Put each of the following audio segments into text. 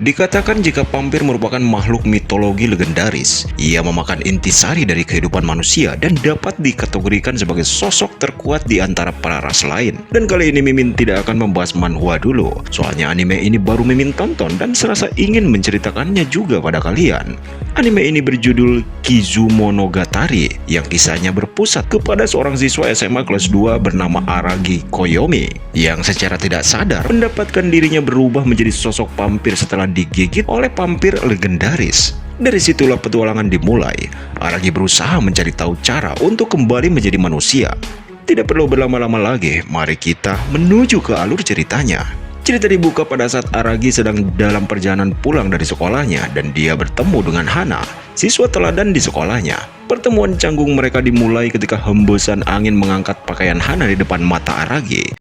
Dikatakan jika vampir merupakan makhluk mitologi legendaris, ia memakan intisari dari kehidupan manusia dan dapat dikategorikan sebagai sosok terkuat di antara para ras lain. Dan kali ini Mimin tidak akan membahas manhwa dulu, soalnya anime ini baru Mimin tonton dan serasa ingin menceritakannya juga pada kalian. Anime ini berjudul Kizumonogatari, yang kisahnya berpusat kepada seorang siswa SMA kelas 2 bernama Aragi Koyomi, yang secara tidak sadar mendapatkan dirinya berubah menjadi sosok vampir setelah digigit oleh vampir legendaris. Dari situlah petualangan dimulai. Aragi berusaha mencari tahu cara untuk kembali menjadi manusia. Tidak perlu berlama-lama lagi, mari kita menuju ke alur ceritanya. Cerita dibuka pada saat Aragi sedang dalam perjalanan pulang dari sekolahnya dan dia bertemu dengan Hana, siswa teladan di sekolahnya. Pertemuan canggung mereka dimulai ketika hembusan angin mengangkat pakaian Hana di depan mata Aragi.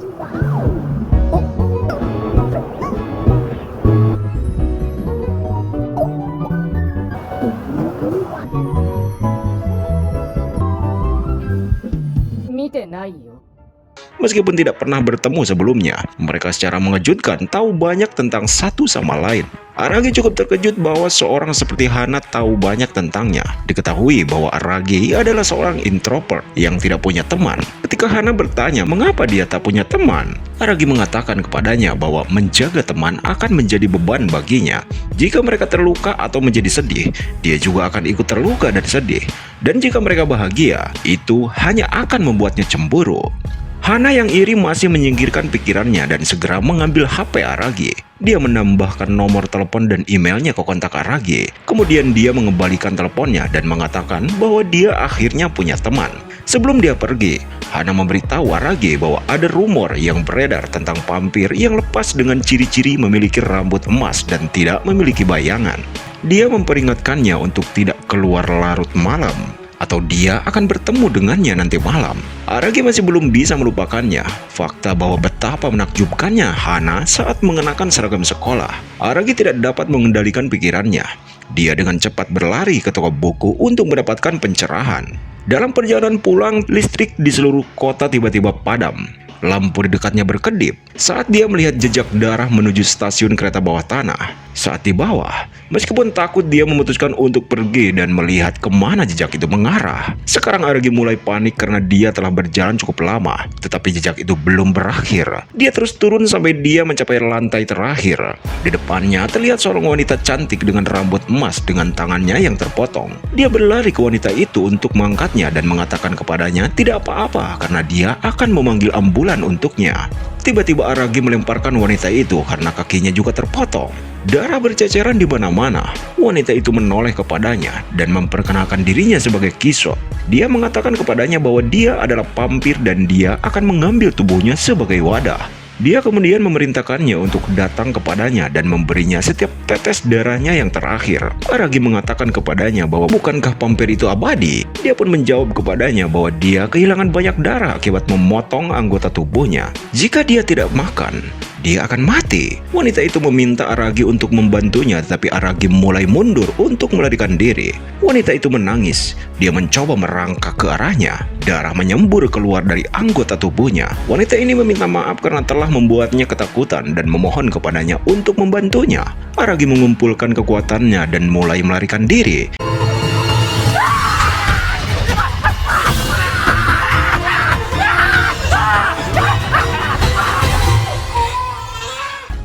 Meskipun tidak pernah bertemu sebelumnya, mereka secara mengejutkan tahu banyak tentang satu sama lain. Aragi cukup terkejut bahwa seorang seperti Hana tahu banyak tentangnya. Diketahui bahwa Aragi adalah seorang introvert yang tidak punya teman. Ketika Hana bertanya mengapa dia tak punya teman, Aragi mengatakan kepadanya bahwa menjaga teman akan menjadi beban baginya. Jika mereka terluka atau menjadi sedih, dia juga akan ikut terluka dan sedih. Dan jika mereka bahagia, itu hanya akan membuatnya cemburu. Hana yang iri masih menyingkirkan pikirannya dan segera mengambil HP Aragi. Dia menambahkan nomor telepon dan emailnya ke kontak Aragi. Kemudian dia mengembalikan teleponnya dan mengatakan bahwa dia akhirnya punya teman. Sebelum dia pergi, Hana memberitahu Aragi bahwa ada rumor yang beredar tentang vampir yang lepas dengan ciri-ciri memiliki rambut emas dan tidak memiliki bayangan. Dia memperingatkannya untuk tidak keluar larut malam, atau dia akan bertemu dengannya nanti malam. Aragi masih belum bisa melupakannya fakta bahwa betapa menakjubkannya Hana saat mengenakan seragam sekolah. Aragi tidak dapat mengendalikan pikirannya. Dia dengan cepat berlari ke toko buku untuk mendapatkan pencerahan. Dalam perjalanan pulang, listrik di seluruh kota tiba-tiba padam. Lampu di dekatnya berkedip saat dia melihat jejak darah menuju stasiun kereta bawah tanah. Saat di bawah, meskipun takut, dia memutuskan untuk pergi dan melihat kemana jejak itu mengarah. Sekarang Aragi mulai panik karena dia telah berjalan cukup lama, tetapi jejak itu belum berakhir. Dia terus turun sampai dia mencapai lantai terakhir. Di depannya terlihat seorang wanita cantik dengan rambut emas dengan tangannya yang terpotong. Dia berlari ke wanita itu untuk mengangkatnya dan mengatakan kepadanya tidak apa-apa karena dia akan memanggil ambulan untuknya. Tiba-tiba Aragi melemparkan wanita itu karena kakinya juga terpotong. Darah berceceran di mana-mana. Wanita itu menoleh kepadanya dan memperkenalkan dirinya sebagai Kiso. Dia mengatakan kepadanya bahwa dia adalah vampir dan dia akan mengambil tubuhnya sebagai wadah. Dia kemudian memerintahkannya untuk datang kepadanya dan memberinya setiap tetes darahnya yang terakhir. Aragi mengatakan kepadanya bahwa bukankah vampir itu abadi? Dia pun menjawab kepadanya bahwa dia kehilangan banyak darah akibat memotong anggota tubuhnya. Jika dia tidak makan, dia akan mati. Wanita itu meminta Aragi untuk membantunya, tetapi Aragi mulai mundur untuk melarikan diri. Wanita itu menangis. Dia mencoba merangkak ke arahnya. Darah menyembur keluar dari anggota tubuhnya. Wanita ini meminta maaf karena telah membuatnya ketakutan dan memohon kepadanya untuk membantunya. Aragi mengumpulkan kekuatannya dan mulai melarikan diri.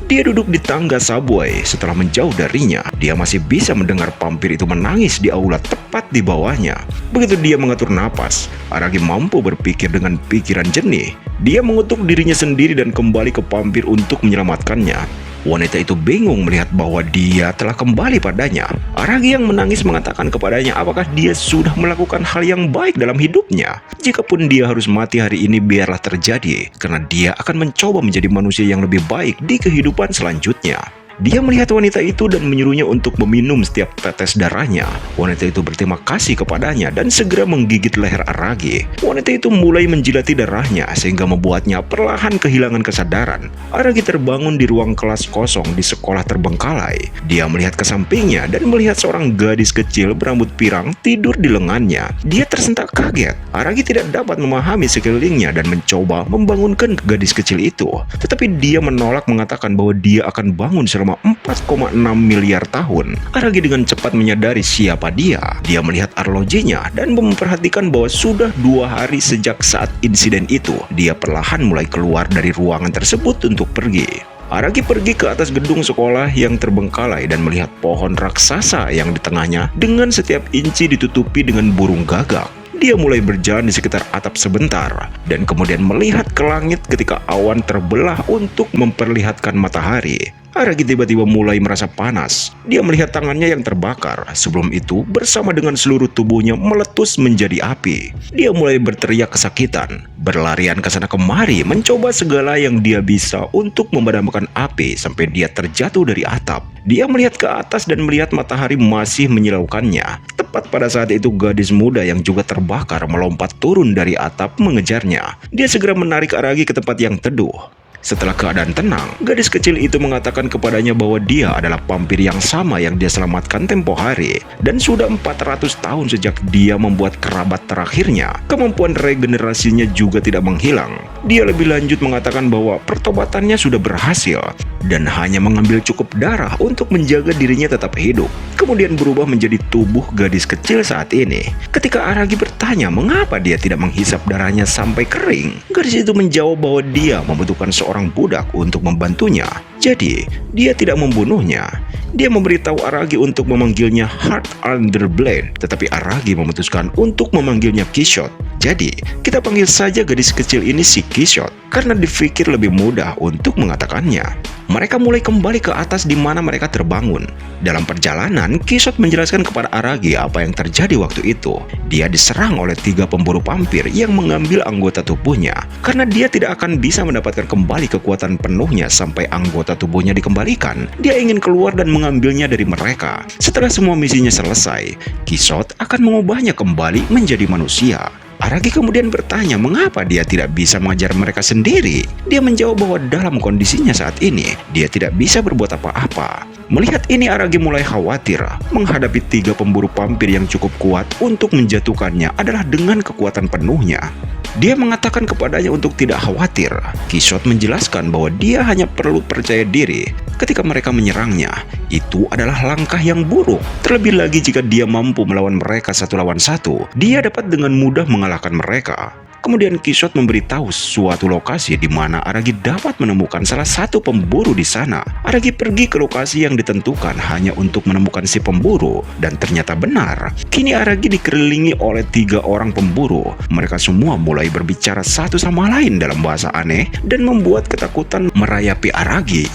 Dia duduk di tangga subway. Setelah menjauh darinya, dia masih bisa mendengar vampir itu menangis di aula tepat di bawahnya. Begitu dia mengatur napas, Aragi mampu berpikir dengan pikiran jernih. Dia mengutuk dirinya sendiri dan kembali ke vampir untuk menyelamatkannya. Wanita itu bingung melihat bahwa dia telah kembali padanya. Aragi yang menangis mengatakan kepadanya apakah dia sudah melakukan hal yang baik dalam hidupnya. Jikapun dia harus mati hari ini, biarlah terjadi, karena dia akan mencoba menjadi manusia yang lebih baik di kehidupan selanjutnya. Dia melihat wanita itu dan menyuruhnya untuk meminum setiap tetes darahnya. Wanita itu berterima kasih kepadanya dan segera menggigit leher Aragi. Wanita itu mulai menjilati darahnya sehingga membuatnya perlahan kehilangan kesadaran. Aragi terbangun di ruang kelas kosong di sekolah terbengkalai. Dia melihat ke sampingnya dan melihat seorang gadis kecil berambut pirang tidur di lengannya. Dia tersentak kaget. Aragi tidak dapat memahami sekelilingnya dan mencoba membangunkan gadis kecil itu. Tetapi dia menolak, mengatakan bahwa dia akan bangun selama selama 4,6 miliar tahun. Aragi dengan cepat menyadari siapa dia. Dia melihat arlojinya dan memperhatikan bahwa sudah 2 hari sejak saat insiden itu. Dia perlahan mulai keluar dari ruangan tersebut untuk pergi. Aragi pergi ke atas gedung sekolah yang terbengkalai dan melihat pohon raksasa yang di tengahnya dengan setiap inci ditutupi dengan burung gagak. Dia mulai berjalan di sekitar atap sebentar dan kemudian melihat ke langit ketika awan terbelah untuk memperlihatkan matahari. Aragi tiba-tiba mulai merasa panas. Dia melihat tangannya yang terbakar. Sebelum itu, bersama dengan seluruh tubuhnya meletus menjadi api. Dia mulai berteriak kesakitan, berlarian ke sana kemari, mencoba segala yang dia bisa untuk memadamkan api sampai dia terjatuh dari atap. Dia melihat ke atas dan melihat matahari masih menyilaukannya. Tepat pada saat itu, gadis muda yang juga terbakar melompat turun dari atap mengejarnya. Dia segera menarik Aragi ke tempat yang teduh. Setelah keadaan tenang, gadis kecil itu mengatakan kepadanya bahwa dia adalah vampir yang sama yang dia selamatkan tempo hari. Dan sudah 400 tahun sejak dia membuat kerabat terakhirnya, kemampuan regenerasinya juga tidak menghilang. Dia lebih lanjut mengatakan bahwa pertobatannya sudah berhasil dan hanya mengambil cukup darah untuk menjaga dirinya tetap hidup. Kemudian berubah menjadi tubuh gadis kecil saat ini. Ketika Aragi bertanya mengapa dia tidak menghisap darahnya sampai kering, gadis itu menjawab bahwa dia membutuhkan seorang budak untuk membantunya. Jadi, dia tidak membunuhnya. Dia memberitahu Aragi untuk memanggilnya Heart Underblade, tetapi Aragi memutuskan untuk memanggilnya Kishot. Jadi, kita panggil saja gadis kecil ini si Kishot, karena dipikir lebih mudah untuk mengatakannya. Mereka mulai kembali ke atas di mana mereka terbangun. Dalam perjalanan, Kishot menjelaskan kepada Aragi apa yang terjadi waktu itu. Dia diserang oleh 3 pemburu vampir yang mengambil anggota tubuhnya, karena dia tidak akan bisa mendapatkan kembali kekuatan penuhnya sampai anggota tubuhnya dikembalikan. Dia ingin keluar dan mengambilnya dari mereka. Setelah semua misinya selesai, Kishot akan mengubahnya kembali menjadi manusia. Aragi kemudian bertanya mengapa dia tidak bisa mengajar mereka sendiri. Dia menjawab bahwa dalam kondisinya saat ini, dia tidak bisa berbuat apa-apa. Melihat ini, Aragi mulai khawatir. Menghadapi 3 pemburu vampir yang cukup kuat untuk menjatuhkannya adalah dengan kekuatan penuhnya. Dia mengatakan kepadanya untuk tidak khawatir. Kishot menjelaskan bahwa dia hanya perlu percaya diri ketika mereka menyerangnya. Itu adalah langkah yang buruk. Terlebih lagi jika dia mampu melawan mereka 1 lawan 1, dia dapat dengan mudah mengalahkan mereka. Kemudian Kishot memberitahu suatu lokasi di mana Aragi dapat menemukan salah satu pemburu di sana. Aragi pergi ke lokasi yang ditentukan hanya untuk menemukan si pemburu, dan ternyata benar. Kini Aragi dikelilingi oleh 3 orang pemburu. Mereka semua mulai berbicara satu sama lain dalam bahasa aneh dan membuat ketakutan merayapi Aragi.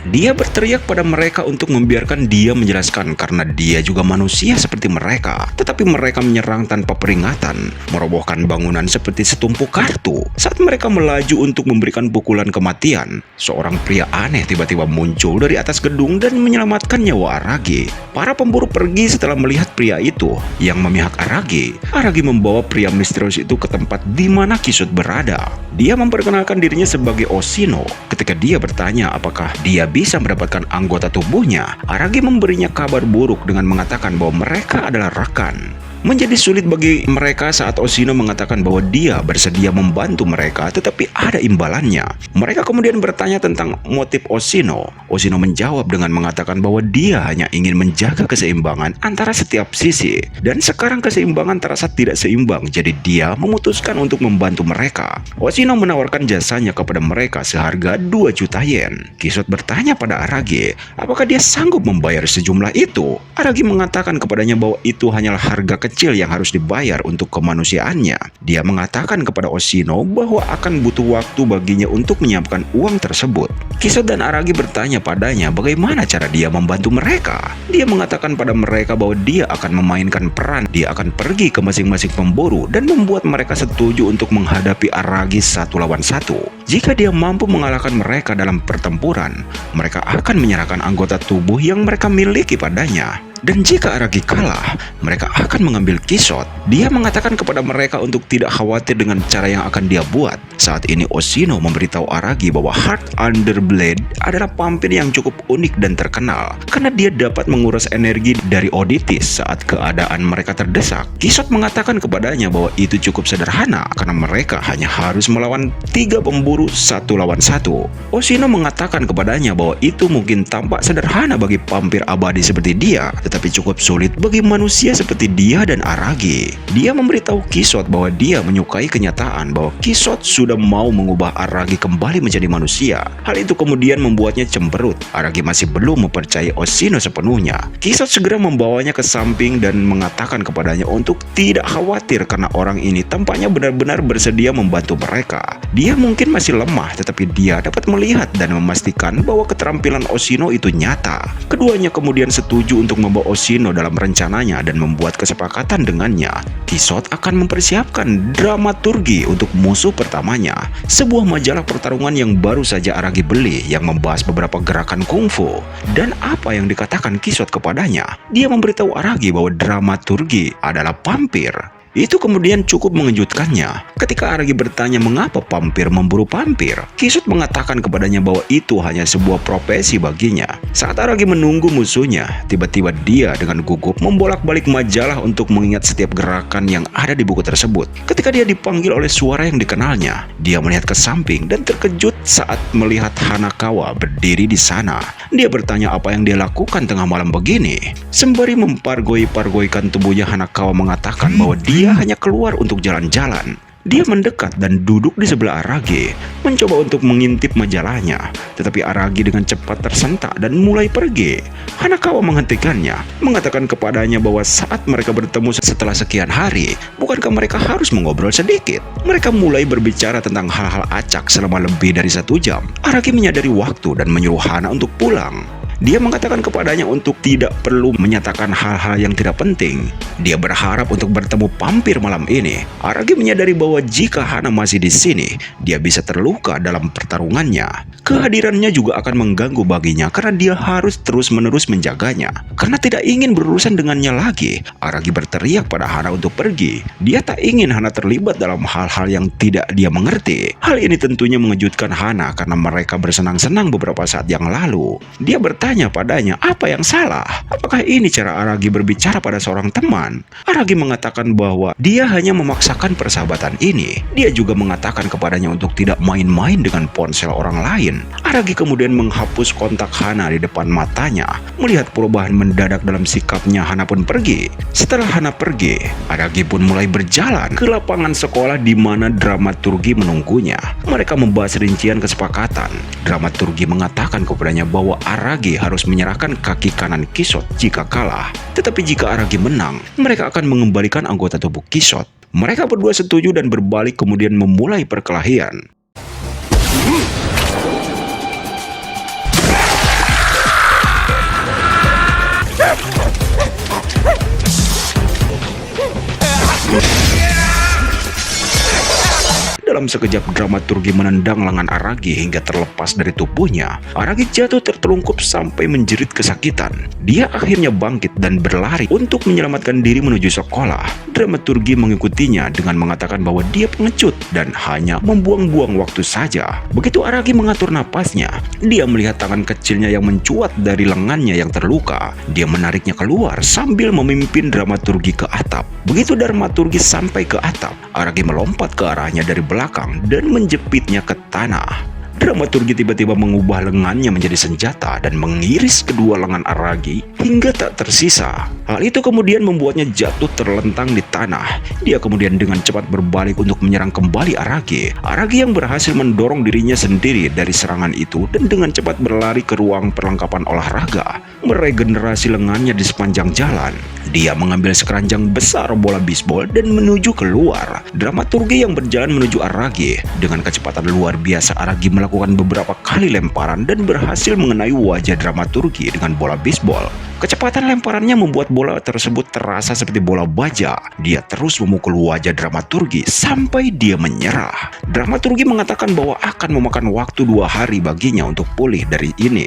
Dia berteriak pada mereka untuk membiarkan dia menjelaskan karena dia juga manusia seperti mereka. Tetapi mereka menyerang tanpa peringatan, merobohkan bangunan seperti setumpuk kartu. Saat mereka melaju untuk memberikan pukulan kematian, seorang pria aneh tiba-tiba muncul dari atas gedung dan menyelamatkan nyawa Aragi. Para pemburu pergi setelah melihat pria itu yang memihak Aragi. Aragi membawa pria misterius itu ke tempat di mana Kishot berada. Dia memperkenalkan dirinya sebagai Oshino. Ketika dia bertanya apakah dia bisa mendapatkan anggota tubuhnya, Aragi memberinya kabar buruk dengan mengatakan bahwa mereka adalah rekan. Menjadi sulit bagi mereka saat Oshino mengatakan bahwa dia bersedia membantu mereka, tetapi ada imbalannya. Mereka kemudian bertanya tentang motif Oshino. Oshino menjawab dengan mengatakan bahwa dia hanya ingin menjaga keseimbangan antara setiap sisi. Dan sekarang keseimbangan terasa tidak seimbang, jadi dia memutuskan untuk membantu mereka. Oshino menawarkan jasanya kepada mereka seharga 2 juta yen. Kishot bertanya pada Aragi, apakah dia sanggup membayar sejumlah itu? Aragi mengatakan kepadanya bahwa itu hanyalah harga kecil yang harus dibayar untuk kemanusiaannya. Dia mengatakan kepada Oshino bahwa akan butuh waktu baginya untuk menyiapkan uang tersebut. Kishot dan Aragi bertanya padanya bagaimana cara dia membantu mereka. Dia mengatakan pada mereka bahwa dia akan memainkan peran. Dia akan pergi ke masing-masing pemburu dan membuat mereka setuju untuk menghadapi Aragi 1 lawan 1. Jika dia mampu mengalahkan mereka dalam pertempuran, mereka akan menyerahkan anggota tubuh yang mereka miliki padanya. Dan jika Aragi kalah, mereka akan mengambil Kishot. Dia mengatakan kepada mereka untuk tidak khawatir dengan cara yang akan dia buat. Saat ini Oshino memberitahu Aragi bahwa Heart Under Blade adalah vampir yang cukup unik dan terkenal karena dia dapat menguras energi dari Odysseus saat keadaan mereka terdesak. Kishot mengatakan kepadanya bahwa itu cukup sederhana karena mereka hanya harus melawan 3 pemburu 1 lawan 1. Oshino mengatakan kepadanya bahwa itu mungkin tampak sederhana bagi vampir abadi seperti dia, tetapi cukup sulit bagi manusia seperti dia dan Aragi. Dia memberitahu Kishot bahwa dia menyukai kenyataan bahwa Kishot sudah mau mengubah Aragi kembali menjadi manusia. Hal itu kemudian membuatnya cemberut. Aragi masih belum mempercayai Oshino sepenuhnya. Kishot segera membawanya ke samping dan mengatakan kepadanya untuk tidak khawatir karena orang ini tampaknya benar-benar bersedia membantu mereka. Dia mungkin masih lemah, tetapi dia dapat melihat dan memastikan bahwa keterampilan Oshino itu nyata. Keduanya kemudian setuju untuk membawa Oshino dalam rencananya dan membuat kesepakatan dengannya. Kishot akan mempersiapkan dramaturgi untuk musuh pertamanya, sebuah majalah pertarungan yang baru saja Aragi beli yang membahas beberapa gerakan kungfu. Dan apa yang dikatakan Kishot kepadanya? Dia memberitahu Aragi bahwa dramaturgi adalah vampir. Itu kemudian cukup mengejutkannya. Ketika Aragi bertanya mengapa vampir memburu vampir, Kishot mengatakan kepadanya bahwa itu hanya sebuah profesi baginya. Saat Aragi menunggu musuhnya, tiba-tiba dia dengan gugup membolak-balik majalah untuk mengingat setiap gerakan yang ada di buku tersebut. Ketika dia dipanggil oleh suara yang dikenalnya, dia melihat ke samping dan terkejut saat melihat Hanakawa berdiri di sana. Dia bertanya apa yang dia lakukan tengah malam begini. Sembari mempargoi-pargoikan tubuhnya, Hanakawa mengatakan bahwa dia hanya keluar untuk jalan-jalan. Dia mendekat dan duduk di sebelah Aragi, mencoba untuk mengintip majalahnya. Tetapi Aragi dengan cepat tersentak dan mulai pergi. Hanakawa menghentikannya, mengatakan kepadanya bahwa saat mereka bertemu setelah sekian hari, bukankah mereka harus mengobrol sedikit? Mereka mulai berbicara tentang hal-hal acak selama lebih dari 1 jam. Aragi menyadari waktu dan menyuruh Hana untuk pulang. Dia mengatakan kepadanya untuk tidak perlu menyatakan hal-hal yang tidak penting. Dia berharap untuk bertemu vampir malam ini. Aragi menyadari bahwa jika Hana masih di sini, dia bisa terluka dalam pertarungannya. Kehadirannya juga akan mengganggu baginya karena dia harus terus-menerus menjaganya. Karena tidak ingin berurusan dengannya lagi, Aragi berteriak pada Hana untuk pergi. Dia tak ingin Hana terlibat dalam hal-hal yang tidak dia mengerti. Hal ini tentunya mengejutkan Hana karena mereka bersenang-senang beberapa saat yang lalu. Dia bertanya padanya apa yang salah. Apakah ini cara Aragi berbicara pada seorang teman? Aragi mengatakan bahwa dia hanya memaksakan persahabatan ini. Dia juga mengatakan kepadanya untuk tidak main-main dengan ponsel orang lain. Aragi kemudian menghapus kontak Hana di depan matanya. Melihat perubahan mendadak dalam sikapnya, Hana pun pergi. Setelah Hana pergi, Aragi pun mulai berjalan ke lapangan sekolah di mana dramaturgi menunggunya. Mereka membahas rincian kesepakatan. Dramaturgi mengatakan kepadanya bahwa Aragi harus menyerahkan kaki kanan Kishot jika kalah. Tetapi jika Aragi menang, mereka akan mengembalikan anggota tubuh Kishot. Mereka berdua setuju dan berbalik kemudian memulai perkelahian. Dalam sekejap dramaturgi menendang lengan Aragi hingga terlepas dari tubuhnya. Aragi jatuh tertelungkup sampai menjerit kesakitan. Dia akhirnya bangkit dan berlari untuk menyelamatkan diri menuju sekolah. Dramaturgi mengikutinya dengan mengatakan bahwa dia pengecut dan hanya membuang-buang waktu saja. Begitu Aragi mengatur napasnya, dia melihat tangan kecilnya yang mencuat dari lengannya yang terluka. Dia menariknya keluar sambil memimpin dramaturgi ke atap. Begitu dramaturgi sampai ke atap, Aragi melompat ke arahnya dari belakang dan menjepitnya ke tanah. Dramaturgi tiba-tiba mengubah lengannya menjadi senjata dan mengiris kedua lengan Aragi hingga tak tersisa. Hal itu kemudian membuatnya jatuh terlentang di tanah. Dia kemudian dengan cepat berbalik untuk menyerang kembali Aragi. Aragi yang berhasil mendorong dirinya sendiri dari serangan itu dan dengan cepat berlari ke ruang perlengkapan olahraga, meregenerasi lengannya di sepanjang jalan. Dia mengambil sekeranjang besar bola bisbol dan menuju keluar. Dramaturgi yang berjalan menuju Aragi. Dengan kecepatan luar biasa, Aragi melakukan beberapa kali lemparan dan berhasil mengenai wajah dramaturgi dengan bola bisbol. Kecepatan lemparannya membuat bola tersebut terasa seperti bola baja. Dia terus memukul wajah dramaturgi sampai dia menyerah. Dramaturgi mengatakan bahwa akan memakan waktu 2 hari baginya untuk pulih dari ini.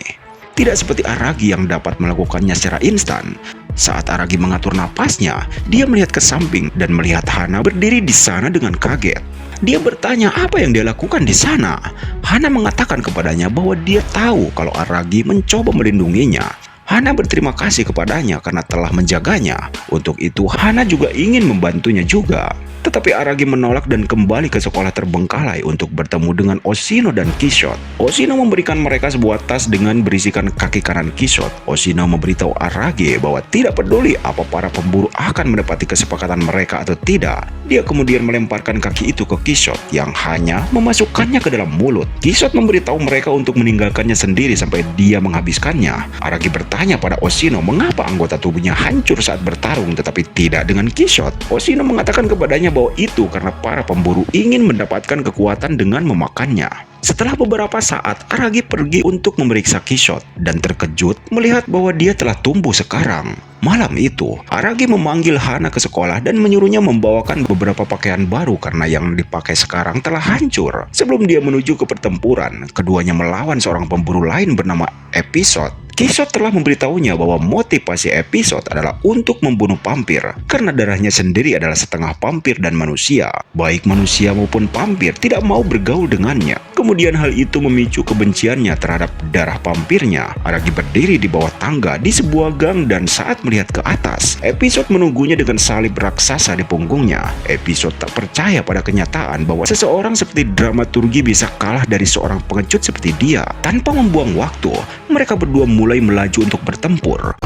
tidak seperti Aragi yang dapat melakukannya secara instan. Saat Aragi mengatur napasnya, dia melihat ke samping dan melihat Hana berdiri di sana dengan kaget. Dia bertanya apa yang dia lakukan di sana. Hana mengatakan kepadanya bahwa dia tahu kalau Aragi mencoba melindunginya. Hana berterima kasih kepadanya karena telah menjaganya. Untuk itu, Hana juga ingin membantunya juga. Tetapi Aragi menolak dan kembali ke sekolah terbengkalai untuk bertemu dengan Oshino dan Kishot. Oshino memberikan mereka sebuah tas dengan berisikan kaki kanan Kishot. Oshino memberitahu Aragi bahwa tidak peduli apa para pemburu akan mendapati kesepakatan mereka atau tidak. Dia kemudian melemparkan kaki itu ke Kishot yang hanya memasukkannya ke dalam mulut. Kishot memberitahu mereka untuk meninggalkannya sendiri sampai dia menghabiskannya. Aragi bertanya pada Oshino mengapa anggota tubuhnya hancur saat bertarung tetapi tidak dengan Kishot. Oshino mengatakan kepadanya bahwa itu karena para pemburu ingin mendapatkan kekuatan dengan memakannya. Setelah beberapa saat, Aragi pergi untuk memeriksa Kishot dan terkejut melihat bahwa dia telah tumbuh sekarang. Malam itu, Aragi memanggil Hana ke sekolah dan menyuruhnya membawakan beberapa pakaian baru karena yang dipakai sekarang telah hancur. Sebelum dia menuju ke pertempuran, keduanya melawan seorang pemburu lain bernama Episode. Kishot telah memberitahunya bahwa motivasi Episode adalah untuk membunuh vampir karena darahnya sendiri adalah setengah vampir dan manusia. Baik manusia maupun vampir tidak mau bergaul dengannya. Kemudian hal itu memicu kebenciannya terhadap darah vampirnya. Aragi berdiri di bawah tangga di sebuah gang dan saat melihat ke atas, Episode menunggunya dengan salib raksasa di punggungnya. Episode tak percaya pada kenyataan bahwa seseorang seperti dramaturgi bisa kalah dari seorang pengecut seperti dia. Tanpa membuang waktu, mereka berdua mulai melaju untuk bertempur.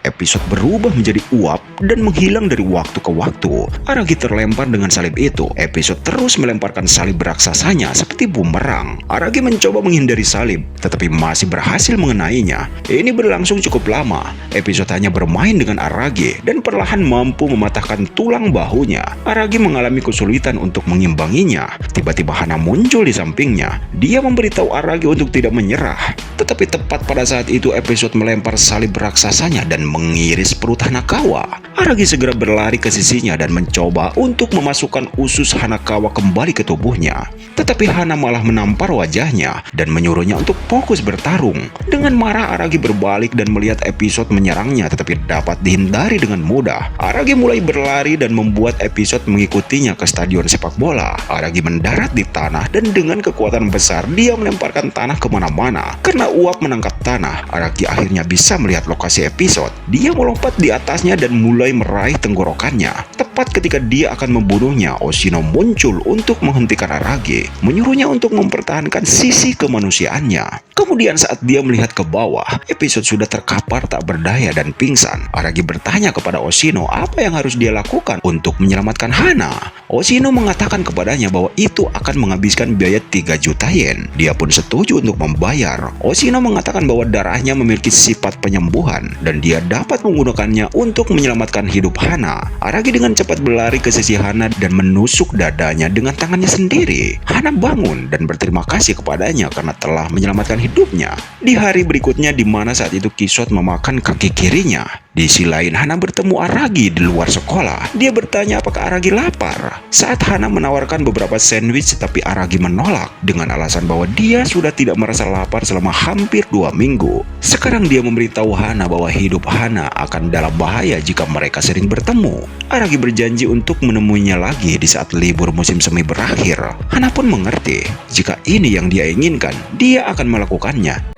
Episode berubah menjadi uap dan menghilang dari waktu ke waktu. Aragi terlempar dengan salib itu. Episode terus melemparkan salib raksasanya seperti bumerang. Aragi mencoba menghindari salib, tetapi masih berhasil mengenainya. Ini berlangsung cukup lama. Episode hanya bermain dengan Aragi dan perlahan mampu mematahkan tulang bahunya. Aragi mengalami kesulitan untuk mengimbanginya. Tiba-tiba Hana muncul di sampingnya. Dia memberitahu Aragi untuk tidak menyerah. Tetapi tepat pada saat itu Episode melempar salib raksasanya dan mengiris perut Hanakawa. Aragi segera berlari ke sisinya dan mencoba untuk memasukkan usus Hanakawa kembali ke tubuhnya. Tetapi Hana malah menampar wajahnya dan menyuruhnya untuk fokus bertarung. Dengan marah Aragi berbalik dan melihat Episode menyerangnya tetapi dapat dihindari dengan mudah. Aragi mulai berlari dan membuat Episode mengikutinya ke stadion sepak bola. Aragi mendarat di tanah dan dengan kekuatan besar dia melemparkan tanah kemana-mana. Karena uap menangkap tanah, Aragi akhirnya bisa melihat lokasi Episode. Dia melompat di atasnya dan mulai meraih tenggorokannya. Tepat ketika dia akan membunuhnya, Oshino muncul untuk menghentikan Aragi, menyuruhnya untuk mempertahankan sisi kemanusiaannya. Kemudian saat dia melihat ke bawah, Episode sudah terkapar tak berdaya dan pingsan. Aragi bertanya kepada Oshino apa yang harus dia lakukan untuk menyelamatkan Hana. Oshino mengatakan kepadanya bahwa itu akan menghabiskan biaya 3 juta yen. Dia pun setuju untuk membayar. Oshino mengatakan bahwa darahnya memiliki sifat penyembuhan dan dia dapat menggunakannya untuk menyelamatkan hidup Hana. Aragi dengan cepat berlari ke sisi Hana dan menusuk dadanya dengan tangannya sendiri. Hana bangun dan berterima kasih kepadanya karena telah menyelamatkan hidupnya. Di hari berikutnya di mana saat itu Kishot memakan kaki kirinya. Di sisi lain Hana bertemu Aragi di luar sekolah. Dia bertanya apakah Aragi lapar. Saat Hana menawarkan beberapa sandwich tetapi Aragi menolak dengan alasan bahwa dia sudah tidak merasa lapar selama hampir 2 minggu. Sekarang dia memberitahu Hana bahwa hidup Hana akan dalam bahaya jika mereka sering bertemu. Aragi berjanji untuk menemuinya lagi di saat libur musim semi berakhir. Hana pun mengerti jika ini yang dia inginkan, dia akan melakukannya.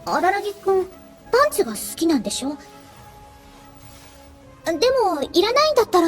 Aragi-kun, パンツが好きなんでしょ？でも、いらないんだったら。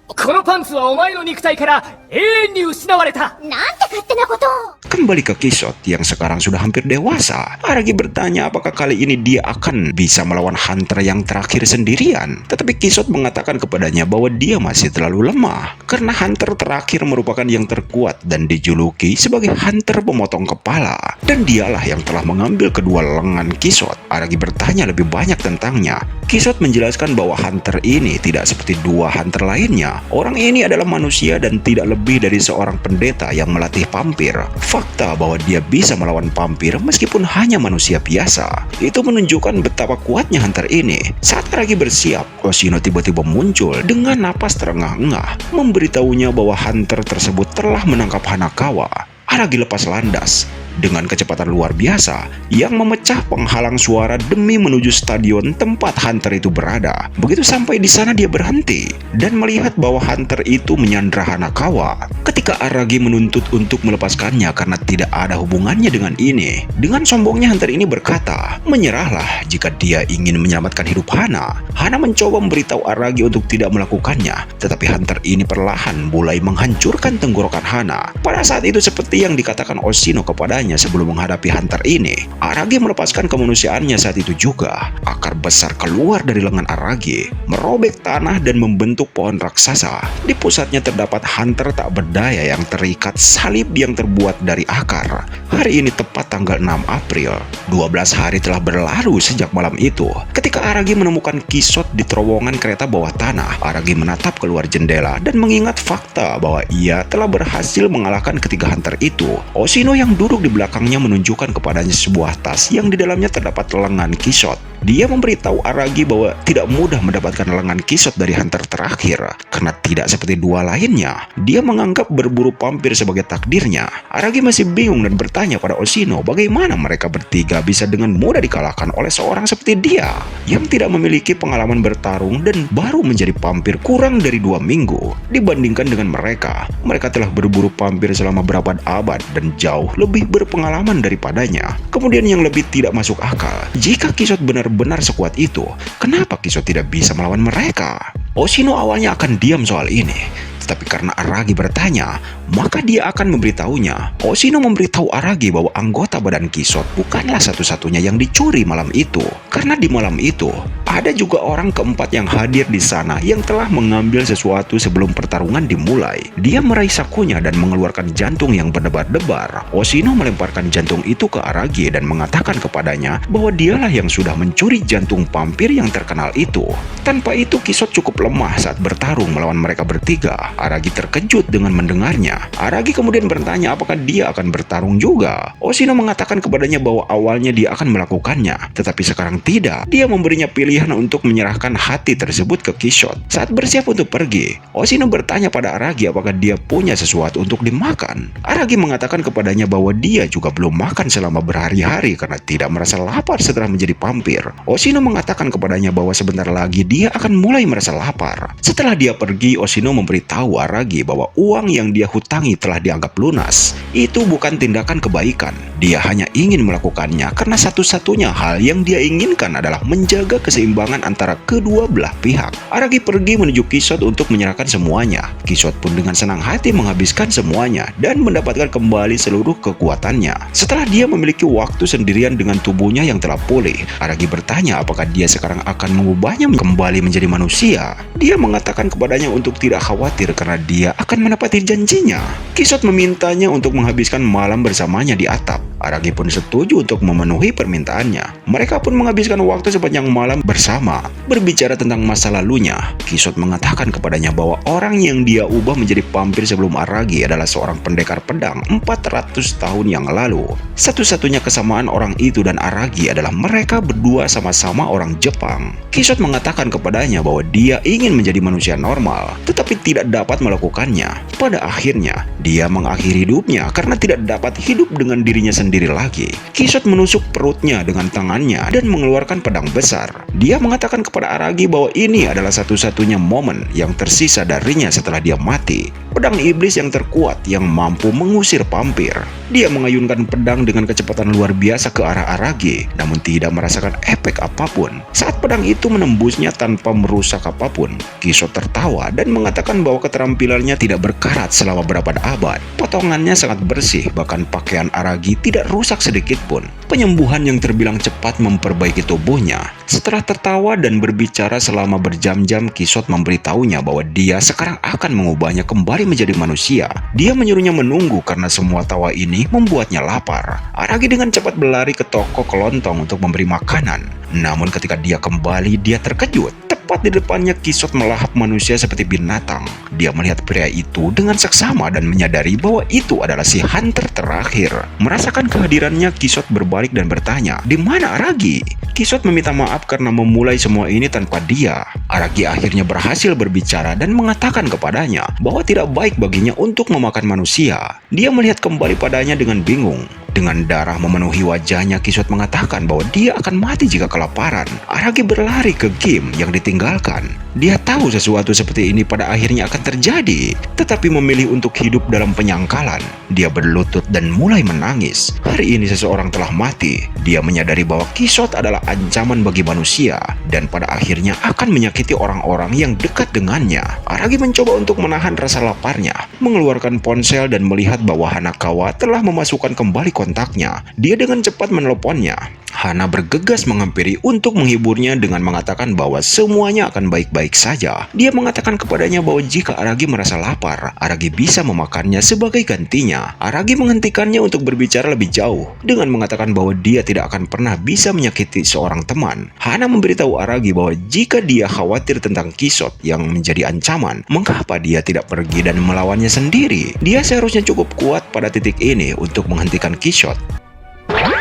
このパンツはお前の肉体から永遠に失われた。なんて勝手なことを。 Kembali ke Kishot yang sekarang sudah hampir dewasa. Aragi bertanya apakah kali ini dia akan bisa melawan Hunter yang terakhir sendirian. Tetapi Kishot mengatakan kepadanya bahwa dia masih terlalu lemah. Karena Hunter terakhir merupakan yang terkuat dan dijuluki sebagai Hunter pemotong kepala. Dan dialah yang telah mengambil kedua lengan Kishot. Aragi bertanya lebih banyak tentangnya. Kishot menjelaskan bahwa Hunter ini tidak seperti dua Hunter lainnya. Orang ini adalah manusia dan tidak lebih dari seorang pendeta yang melatih vampir. Fakta bahwa dia bisa melawan vampir meskipun hanya manusia biasa itu menunjukkan betapa kuatnya hunter ini. Saat Aragi bersiap, Oshino tiba-tiba muncul dengan napas terengah-engah, memberitahunya bahwa hunter tersebut telah menangkap Hanakawa. Aragi lepas landas dengan kecepatan luar biasa yang memecah penghalang suara demi menuju stadion tempat hunter itu berada. Begitu sampai di sana dia berhenti dan melihat bahwa hunter itu menyandra Hanakawa. Ketika Aragi menuntut untuk melepaskannya karena tidak ada hubungannya dengan ini, dengan sombongnya hunter ini berkata, menyerahlah jika dia ingin menyelamatkan hidup Hana. Hana mencoba memberitahu Aragi untuk tidak melakukannya, tetapi hunter ini perlahan mulai menghancurkan tenggorokan Hana. Pada saat itu seperti yang dikatakan Oshino kepadanya sebelum menghadapi hunter ini, Aragi melepaskan kemanusiaannya saat itu juga. Akar besar keluar dari lengan Aragi, merobek tanah dan membentuk pohon raksasa. Di pusatnya terdapat hunter tak berdaya yang terikat salib yang terbuat dari akar. Hari ini tepat tanggal 6 April. 12 hari telah berlalu sejak malam itu. Ketika Aragi menemukan Kisot di terowongan kereta bawah tanah, Aragi menatap keluar jendela dan mengingat fakta bahwa ia telah berhasil mengalahkan ketiga hunter itu. Oshino yang duduk di belakangnya menunjukkan kepadanya sebuah tas yang di dalamnya terdapat lengan Kisot. Dia memberitahu Aragi bahwa tidak mudah mendapatkan lengan Kisot dari hunter terakhir karena tidak seperti dua lainnya. Dia menganggap berburu vampir sebagai takdirnya. Aragi masih bingung dan bertanya pada Oshino bagaimana mereka bertiga bisa dengan mudah dikalahkan oleh seorang seperti dia yang tidak memiliki pengalaman bertarung dan baru menjadi vampir kurang dari 2 minggu. Dibandingkan dengan mereka, mereka telah berburu vampir selama berabad-abad dan jauh lebih berpengalaman daripadanya. Kemudian yang lebih tidak masuk akal, jika Kisot benar-benar sekuat itu, kenapa Kisot tidak bisa melawan mereka? Oshino awalnya akan diam soal ini, tetapi karena Aragi bertanya, maka dia akan memberitahunya. Oshino memberitahu Aragi bahwa anggota badan Kisot bukanlah satu-satunya yang dicuri malam itu. Karena di malam itu, ada juga orang keempat yang hadir di sana yang telah mengambil sesuatu sebelum pertarungan dimulai. Dia meraih sakunya dan mengeluarkan jantung yang berdebar-debar. Oshino melemparkan jantung itu ke Aragi dan mengatakan kepadanya bahwa dialah yang sudah mencuri jantung vampir yang terkenal itu. Tanpa itu, Kisot cukup lemah saat bertarung melawan mereka bertiga. Aragi terkejut dengan mendengarnya. Aragi kemudian bertanya apakah dia akan bertarung juga. Oshino mengatakan kepadanya bahwa awalnya dia akan melakukannya, tetapi sekarang tidak. Dia memberinya pilihan untuk menyerahkan hati tersebut ke Kisot. Saat bersiap untuk pergi, Oshino bertanya pada Aragi apakah dia punya sesuatu untuk dimakan. Aragi mengatakan kepadanya bahwa dia juga belum makan selama berhari-hari karena tidak merasa lapar setelah menjadi vampir. Oshino mengatakan kepadanya bahwa sebentar lagi dia akan mulai merasa lapar. Setelah dia pergi, Oshino memberitahu Aragi bahwa uang yang dia hutangi telah dianggap lunas. Itu bukan tindakan kebaikan. Dia hanya ingin melakukannya karena satu-satunya hal yang dia inginkan adalah menjaga keseimbangan antara kedua belah pihak. Aragi pergi menuju Kisot untuk menyerahkan semuanya. Kisot pun dengan senang hati menghabiskan semuanya dan mendapatkan kembali seluruh kekuatannya. Setelah dia memiliki waktu sendirian dengan tubuhnya yang telah pulih, Aragi bertanya apakah dia sekarang akan mengubahnya kembali menjadi manusia. Dia mengatakan kepadanya untuk tidak khawatir karena dia akan menepati janjinya. Kisot memintanya untuk menghabiskan malam bersamanya di atap. Aragi pun setuju untuk memenuhi permintaannya. Mereka pun menghabiskan waktu sepanjang malam bersama, berbicara tentang masa lalunya. Kisot mengatakan kepadanya bahwa orang yang dia ubah menjadi vampir sebelum Aragi adalah seorang pendekar pedang 400 tahun yang lalu. Satu-satunya kesamaan orang itu dan Aragi adalah mereka berdua sama-sama orang Jepang. Kisot mengatakan kepadanya bahwa dia ingin menjadi manusia normal, tetapi tidak dapat melakukannya. Pada akhirnya, dia mengakhiri hidupnya karena tidak dapat hidup dengan dirinya sendiri lagi. Kisot menusuk perutnya dengan tangannya dan mengeluarkan pedang besar. Dia mengatakan kepada Aragi bahwa ini adalah satu-satunya momen yang tersisa darinya setelah dia mati. Pedang iblis yang terkuat yang mampu mengusir vampir. Dia mengayunkan pedang dengan kecepatan luar biasa ke arah Aragi, namun tidak merasakan efek apapun. Saat pedang itu menembusnya tanpa merusak apapun, Kisot tertawa dan mengatakan bahwa keterampilannya tidak berkarat selama berabad-abad. Potongannya sangat bersih, bahkan pakaian Aragi tidak rusak sedikit pun. Penyembuhan yang terbilang cepat memperbaiki tubuhnya. Setelah tertawa dan berbicara selama berjam-jam, Kisot memberitahunya bahwa dia sekarang akan mengubahnya kembali menjadi manusia. Dia menyuruhnya menunggu karena semua tawa ini membuatnya lapar. Aragi dengan cepat berlari ke toko kelontong untuk memberi makanan. Namun ketika dia kembali, dia terkejut. Tepat di depannya Kisot melahap manusia seperti binatang. Dia melihat pria itu dengan seksama dan menyadari bahwa itu adalah si hunter terakhir. Merasakan kehadirannya, Kisot berbalik dan bertanya, "Di mana Aragi?" Kisot meminta maaf karena memulai semua ini tanpa dia. Aragi akhirnya berhasil berbicara dan mengatakan kepadanya bahwa tidak baik baginya untuk memakan manusia. Dia melihat kembali padanya dengan bingung. Dengan darah memenuhi wajahnya, Kisot mengatakan bahwa dia akan mati jika kelaparan. Aragi berlari ke game yang ditinggalkan. Dia tahu sesuatu seperti ini pada akhirnya akan terjadi, tetapi memilih untuk hidup dalam penyangkalan. Dia berlutut dan mulai menangis. Hari ini seseorang telah mati. Dia menyadari bahwa Kisot adalah ancaman bagi manusia dan pada akhirnya akan menyakiti orang-orang yang dekat dengannya. Aragi mencoba untuk menahan rasa laparnya, mengeluarkan ponsel dan melihat bahwa Hanakawa telah memasukkan kembali kontaknya. Dia dengan cepat menelponnya. Hana bergegas menghampiri untuk menghiburnya dengan mengatakan bahwa semuanya akan baik-baik saja. Dia mengatakan kepadanya bahwa jika Aragi merasa lapar, Aragi bisa memakannya sebagai gantinya. Aragi menghentikannya untuk berbicara lebih jauh dengan mengatakan bahwa dia tidak akan pernah bisa menyakiti seorang teman. Hana memberitahu Aragi bahwa jika dia khawatir tentang Kisot yang menjadi ancaman, mengapa dia tidak pergi dan melawannya sendiri? Dia seharusnya cukup kuat pada titik ini untuk menghentikan Kisot.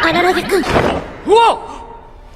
Araragi-kun. Wow!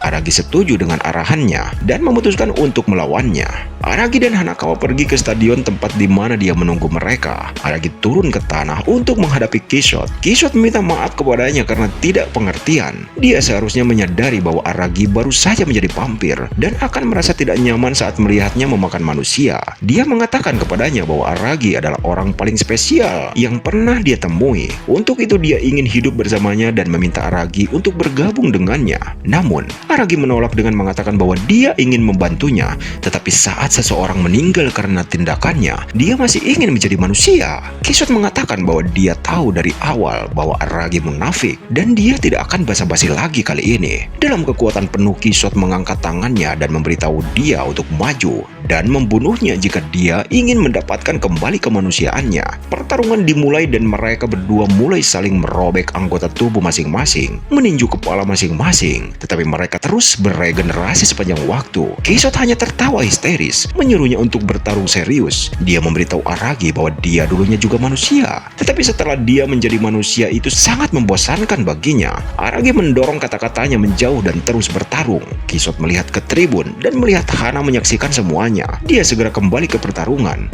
Aragi setuju dengan arahannya dan memutuskan untuk melawannya. Aragi dan Hanakawa pergi ke stadion tempat di mana dia menunggu mereka. Aragi turun ke tanah untuk menghadapi Kisot. Kisot meminta maaf kepadanya karena tidak pengertian. Dia seharusnya menyadari bahwa Aragi baru saja menjadi vampir dan akan merasa tidak nyaman saat melihatnya memakan manusia. Dia mengatakan kepadanya bahwa Aragi adalah orang paling spesial yang pernah dia temui. Untuk itu dia ingin hidup bersamanya dan meminta Aragi untuk bergabung dengannya. Namun, Aragi menolak dengan mengatakan bahwa dia ingin membantunya, tetapi saat seseorang meninggal karena tindakannya, dia masih ingin menjadi manusia. Kisot mengatakan bahwa dia tahu dari awal bahwa Aragi munafik dan dia tidak akan basa-basi lagi kali ini. Dalam kekuatan penuh, Kisot mengangkat tangannya dan memberitahu dia untuk maju dan membunuhnya jika dia ingin mendapatkan kembali kemanusiaannya. Pertarungan dimulai dan mereka berdua mulai saling merobek anggota tubuh masing-masing, meninju kepala masing-masing, tetapi mereka terus beregenerasi sepanjang waktu. Kisot hanya tertawa histeris, menyuruhnya untuk bertarung serius. Dia memberitahu Aragi bahwa dia dulunya juga manusia, tetapi setelah dia menjadi manusia itu sangat membosankan baginya. Aragi mendorong kata-katanya menjauh dan terus bertarung. Kisot melihat ke tribun dan melihat Hana menyaksikan semuanya. Dia segera kembali ke pertarungan.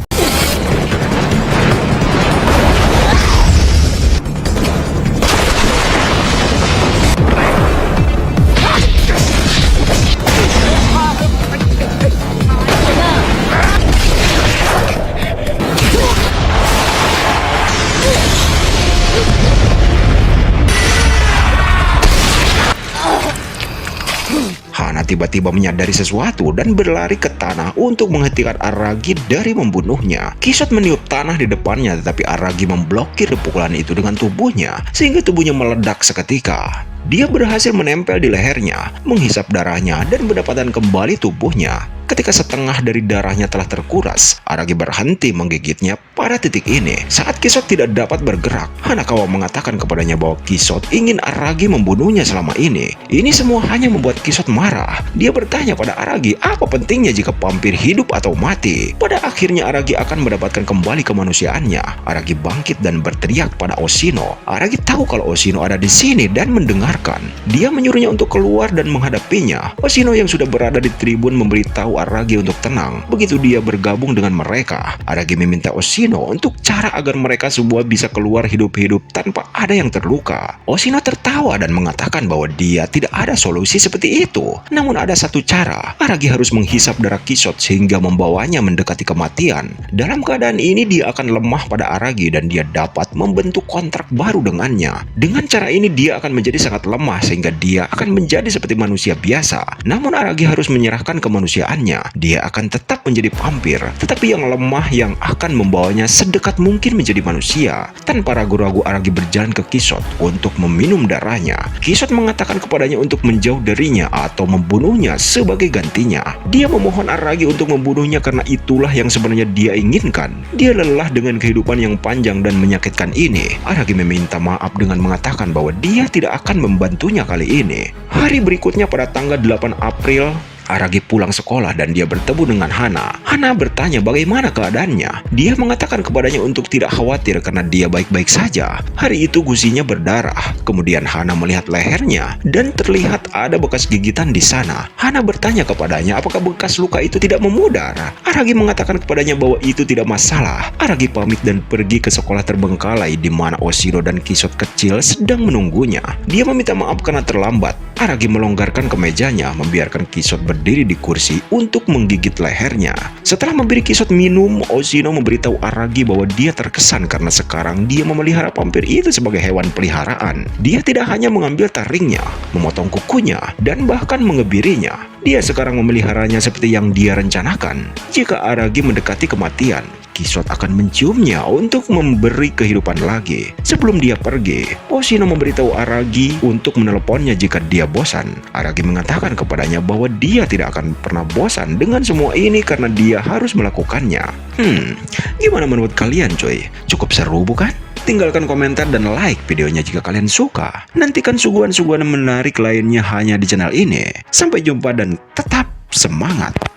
Hana tiba-tiba menyadari sesuatu dan berlari ke tanah untuk menghentikan Aragi dari membunuhnya. Kisot meniup tanah di depannya, tetapi Aragi memblokir pukulan itu dengan tubuhnya sehingga tubuhnya meledak seketika. Dia berhasil menempel di lehernya, menghisap darahnya dan mendapatkan kembali tubuhnya. Ketika setengah dari darahnya telah terkuras, Aragi berhenti menggigitnya pada titik ini. Saat Kisot tidak dapat bergerak, Hanakawa mengatakan kepadanya bahwa Kisot ingin Aragi membunuhnya selama ini. Ini semua hanya membuat Kisot marah. Dia bertanya pada Aragi apa pentingnya jika vampir hidup atau mati. Pada akhirnya Aragi akan mendapatkan kembali kemanusiaannya. Aragi bangkit dan berteriak pada Oshino. Aragi tahu kalau Oshino ada di sini dan mendengarkan. Dia menyuruhnya untuk keluar dan menghadapinya. Oshino yang sudah berada di tribun memberitahu Aragi untuk tenang. Begitu dia bergabung dengan mereka, Aragi meminta Oshino untuk cara agar mereka semua bisa keluar hidup-hidup tanpa ada yang terluka. Oshino tertawa dan mengatakan bahwa dia tidak ada solusi seperti itu. Namun ada satu cara, Aragi harus menghisap darah Kisot sehingga membawanya mendekati kematian. Dalam keadaan ini dia akan lemah pada Aragi dan dia dapat membentuk kontrak baru dengannya. Dengan cara ini dia akan menjadi sangat lemah sehingga dia akan menjadi seperti manusia biasa. Namun Aragi harus menyerahkan kemanusiaannya. Dia akan tetap menjadi vampir, tetapi yang lemah yang akan membawanya sedekat mungkin menjadi manusia. Tanpa ragu-ragu Aragi berjalan ke Kisot untuk meminum darahnya. Kisot mengatakan kepadanya untuk menjauh darinya atau membunuhnya sebagai gantinya. Dia memohon Aragi untuk membunuhnya karena itulah yang sebenarnya dia inginkan. Dia lelah dengan kehidupan yang panjang dan menyakitkan ini. Aragi meminta maaf dengan mengatakan bahwa dia tidak akan membantunya kali ini. Hari berikutnya pada tanggal 8 April, Aragi pulang sekolah dan dia bertemu dengan Hana. Hana bertanya bagaimana keadaannya. Dia mengatakan kepadanya untuk tidak khawatir karena dia baik-baik saja. Hari itu gusinya berdarah. Kemudian Hana melihat lehernya dan terlihat ada bekas gigitan di sana. Hana bertanya kepadanya apakah bekas luka itu tidak memudar. Aragi mengatakan kepadanya bahwa itu tidak masalah. Aragi pamit dan pergi ke sekolah terbengkalai di mana Oshiro dan Kisot kecil sedang menunggunya. Dia meminta maaf karena terlambat. Aragi melonggarkan kemejanya, membiarkan Kisot berdiri di kursi untuk menggigit lehernya. Setelah memberi Kisot minum, Oshino memberitahu Aragi bahwa dia terkesan karena sekarang dia memelihara vampir itu sebagai hewan peliharaan. Dia tidak hanya mengambil taringnya, memotong kukunya, dan bahkan mengebirinya. Dia sekarang memeliharanya seperti yang dia rencanakan. Jika Aragi mendekati kematian, Kisot akan menciumnya untuk memberi kehidupan lagi. Sebelum dia pergi, Oshino memberitahu Aragi untuk meneleponnya jika dia bosan. Aragi mengatakan kepadanya bahwa dia tidak akan pernah bosan dengan semua ini karena dia harus melakukannya. Gimana menurut kalian coy? Cukup seru bukan? Tinggalkan komentar dan like videonya jika kalian suka. Nantikan suguhan-suguhan menarik lainnya hanya di channel ini. Sampai jumpa dan tetap semangat!